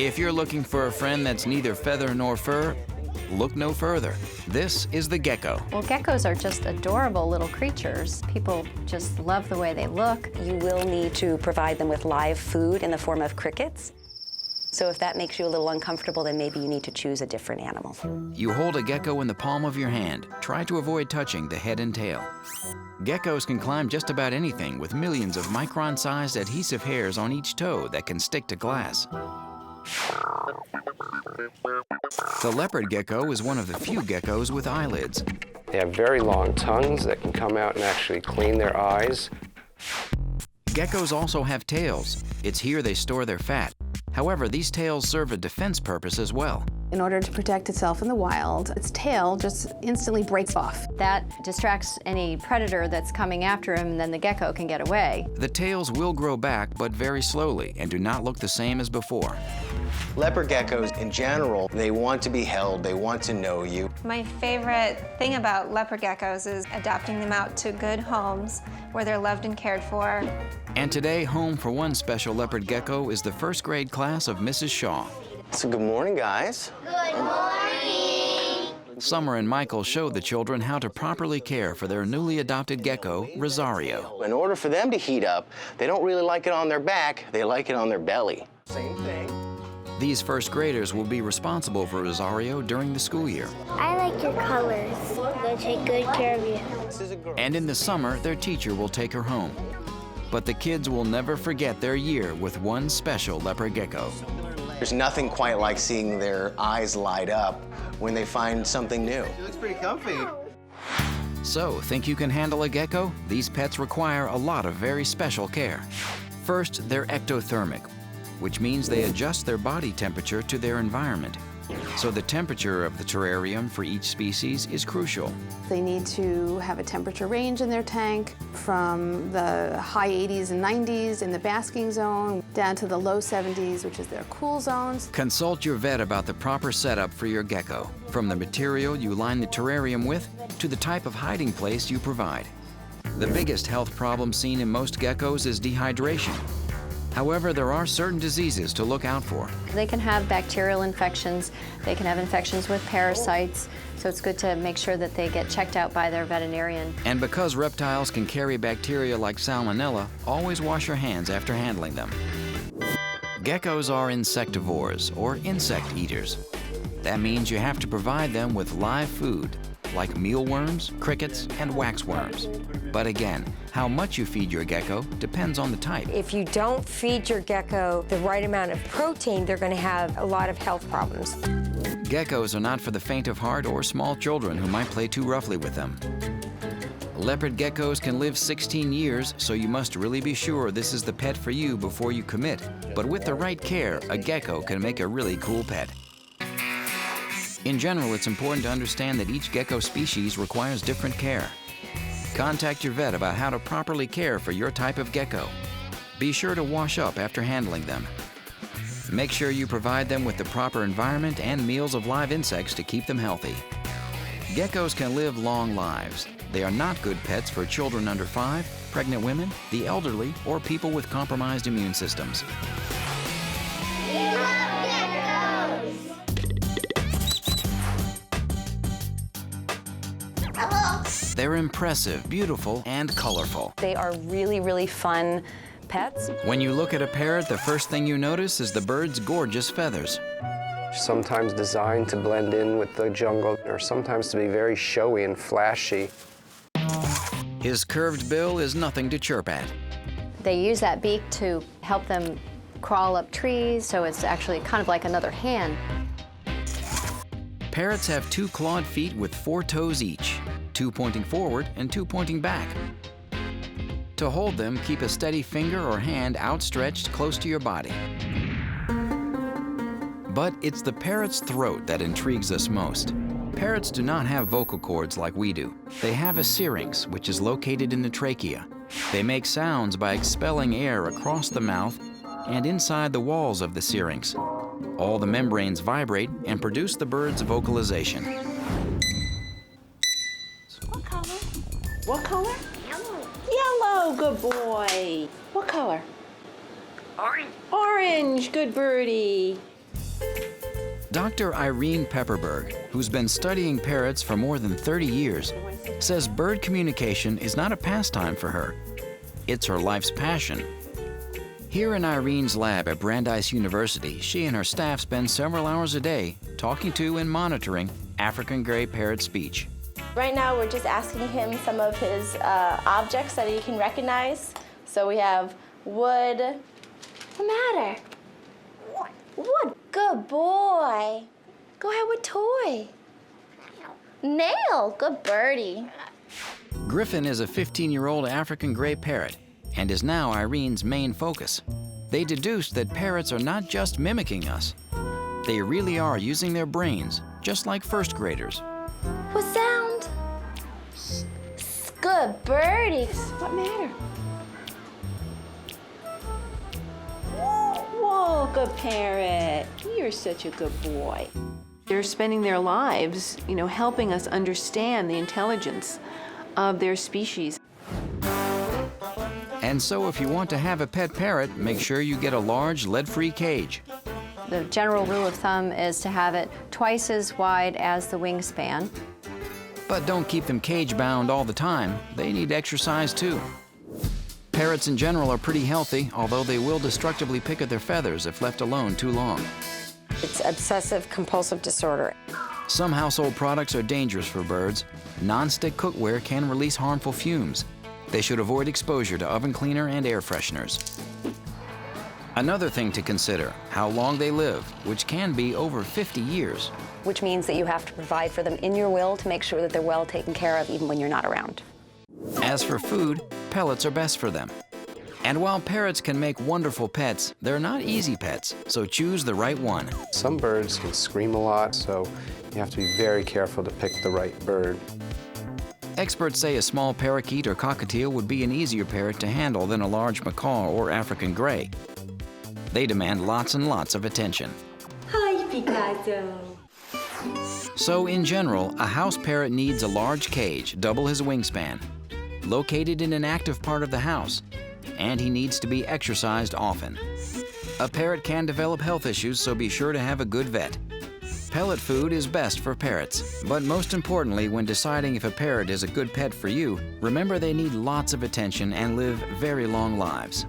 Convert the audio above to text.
If you're looking for a friend that's neither feather nor fur, look no further. This is the gecko. Well, geckos are just adorable little creatures. People just love the way they look. You will need to provide them with live food in the form of crickets. So if that makes you a little uncomfortable, then maybe you need to choose a different animal. You hold a gecko in the palm of your hand. Try to avoid touching the head and tail. Geckos can climb just about anything with millions of micron-sized adhesive hairs on each toe that can stick to glass. The leopard gecko is one of the few geckos with eyelids. They have very long tongues that can come out and actually clean their eyes. Geckos also have tails. It's here they store their fat. However, these tails serve a defense purpose as well. In order to protect itself in the wild, its tail just instantly breaks off. That distracts any predator that's coming after him, and then the gecko can get away. The tails will grow back, but very slowly, and do not look the same as before. Leopard geckos, in general, they want to be held, they want to know you. My favorite thing about leopard geckos is adopting them out to good homes where they're loved and cared for. And today, home for one special leopard gecko is the first grade class of Mrs. Shaw. So good morning, guys. Good morning. Summer and Michael showed the children how to properly care for their newly adopted gecko, Rosario. In order for them to heat up, they don't really like it on their back, they like it on their belly. Same thing. These first graders will be responsible for Rosario during the school year. I like your colors. They'll take good care of you. And in the summer, their teacher will take her home. But the kids will never forget their year with one special leopard gecko. There's nothing quite like seeing their eyes light up when they find something new. It looks pretty comfy. So, think you can handle a gecko? These pets require a lot of very special care. First, they're ectothermic, which means they adjust their body temperature to their environment. So the temperature of the terrarium for each species is crucial. They need to have a temperature range in their tank from the high 80s and 90s in the basking zone down to the low 70s, which is their cool zones. Consult your vet about the proper setup for your gecko, from the material you line the terrarium with to the type of hiding place you provide. The biggest health problem seen in most geckos is dehydration. However, there are certain diseases to look out for. They can have bacterial infections, they can have infections with parasites, so it's good to make sure that they get checked out by their veterinarian. And because reptiles can carry bacteria like salmonella, always wash your hands after handling them. Geckos are insectivores, or insect eaters. That means you have to provide them with live food, like mealworms, crickets, and waxworms. But again, how much you feed your gecko depends on the type. If you don't feed your gecko the right amount of protein, they're going to have a lot of health problems. Geckos are not for the faint of heart or small children who might play too roughly with them. Leopard geckos can live 16 years, so you must really be sure this is the pet for you before you commit. But with the right care, a gecko can make a really cool pet. In general, it's important to understand that each gecko species requires different care. Contact your vet about how to properly care for your type of gecko. Be sure to wash up after handling them. Make sure you provide them with the proper environment and meals of live insects to keep them healthy. Geckos can live long lives. They are not good pets for children under 5, pregnant women, the elderly, or people with compromised immune systems. They're impressive, beautiful, and colorful. They are really, really fun pets. When you look at a parrot, the first thing you notice is the bird's gorgeous feathers. Sometimes designed to blend in with the jungle, or sometimes to be very showy and flashy. His curved bill is nothing to chirp at. They use that beak to help them crawl up trees, so it's actually kind of like another hand. Parrots have 2 clawed feet with 4 toes each, 2 pointing forward and 2 pointing back. To hold them, keep a steady finger or hand outstretched close to your body. But it's the parrot's throat that intrigues us most. Parrots do not have vocal cords like we do. They have a syrinx, which is located in the trachea. They make sounds by expelling air across the mouth and inside the walls of the syrinx. All the membranes vibrate and produce the bird's vocalization. What color? What color? Yellow, good boy. What color? Orange. Orange, good birdie. Dr. Irene Pepperberg, who's been studying parrots for more than 30 years, says bird communication is not a pastime for her. It's her life's passion. Here in Irene's lab at Brandeis University, she and her staff spend several hours a day talking to and monitoring African gray parrot speech. Right now, we're just asking him some of his objects that he can recognize. So we have wood. What's the matter? Wood. Good boy. Go ahead with toy. Nail. Good birdie. Griffin is a 15-year-old African gray parrot and is now Irene's main focus. They deduced that parrots are not just mimicking us. They really are using their brains, just like first graders. What sound? Good birdie. What matter? Whoa, good parrot. You're such a good boy. They're spending their lives, helping us understand the intelligence of their species. And so if you want to have a pet parrot, make sure you get a large lead-free cage. The general rule of thumb is to have it twice as wide as the wingspan. But don't keep them cage-bound all the time. They need exercise too. Parrots in general are pretty healthy, although they will destructively pick at their feathers if left alone too long. It's obsessive-compulsive disorder. Some household products are dangerous for birds. Non-stick cookware can release harmful fumes. They should avoid exposure to oven cleaner and air fresheners. Another thing to consider, how long they live, which can be over 50 years. Which means that you have to provide for them in your will to make sure that they're well taken care of even when you're not around. As for food, pellets are best for them. And while parrots can make wonderful pets, they're not easy pets, so choose the right one. Some birds can scream a lot, so you have to be very careful to pick the right bird. Experts say a small parakeet or cockatiel would be an easier parrot to handle than a large macaw or African gray. They demand lots and lots of attention. Hi, Picasso. So in general, a house parrot needs a large cage, double his wingspan, located in an active part of the house, and he needs to be exercised often. A parrot can develop health issues, so be sure to have a good vet. Pellet food is best for parrots, but most importantly, when deciding if a parrot is a good pet for you, remember they need lots of attention and live very long lives.